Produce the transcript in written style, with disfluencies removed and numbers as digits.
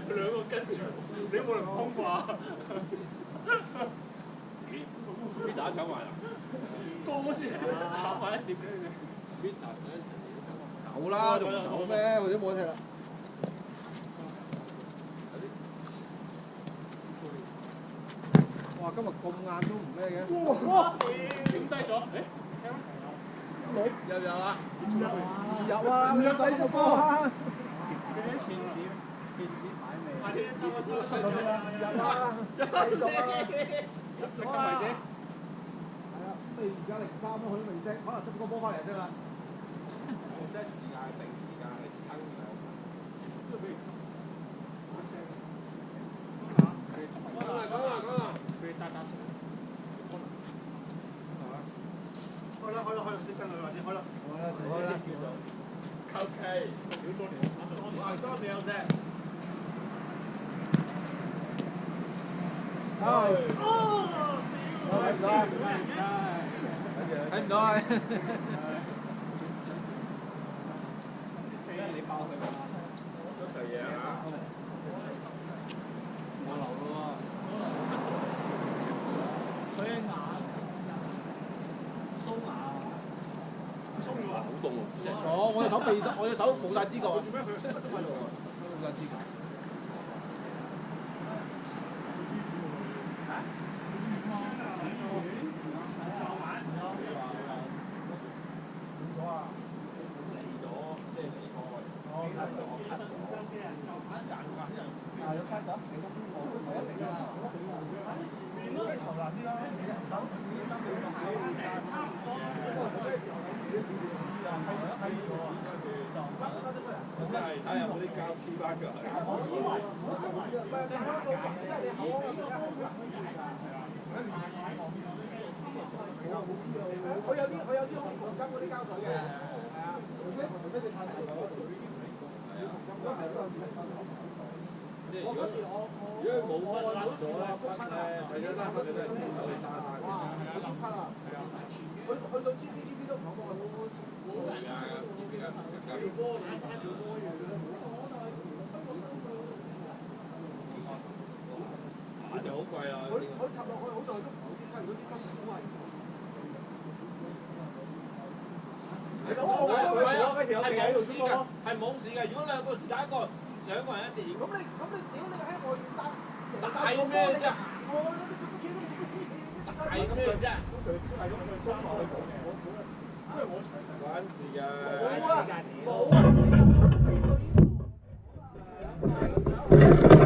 兩個跟住，你冇人幫啩？邊打炒埋啊？高先炒埋一碟俾你。邊打走啦，仲唔走咩？或者冇得踢啦。哇！今日咁晏都唔咩嘅。哇！影低咗，誒？有啊！入啊！唔入第二個波啊！下次收個多收咗啦，入啊！繼續啊！食得咪先？係啊，咁你而家03都佢都未識，可能執個波翻嚟啫嘛。即係時間定時間嚟撐上。講啦！佢揸水。開啦，唔識真佢或者開啦。好啦。求其。少咗年，哇！多秒啫。睇唔到啊！你爆佢嘛？都係嘢啊！我流咯喎，佢牙鬆牙，好凍喎！我隻手避濕，我隻手冇晒知覺。做咩佢塞咗喺度啊？冇晒知覺。睇下有冇啲膠黐翻腳。佢有啲好黃金嗰啲膠水嘅，係啊，除非你太大個水，都係嗰陣時。即係如果冇乜甩咗咧，係啊，甩佢都係跌落去沙灘。哇！係啊，甩啊！係啊，去到 GDP 都唔好過。係啊，條波打條波嘢嘅。打就好貴啦。佢插落去好耐都唔好啲雞，如果啲金好貴。係冇事㗎，係冇事㗎。如果兩個時間兩個人一碟。咁你屌你喺外邊大咩啫？大咩啫？關事㗎。冇啊！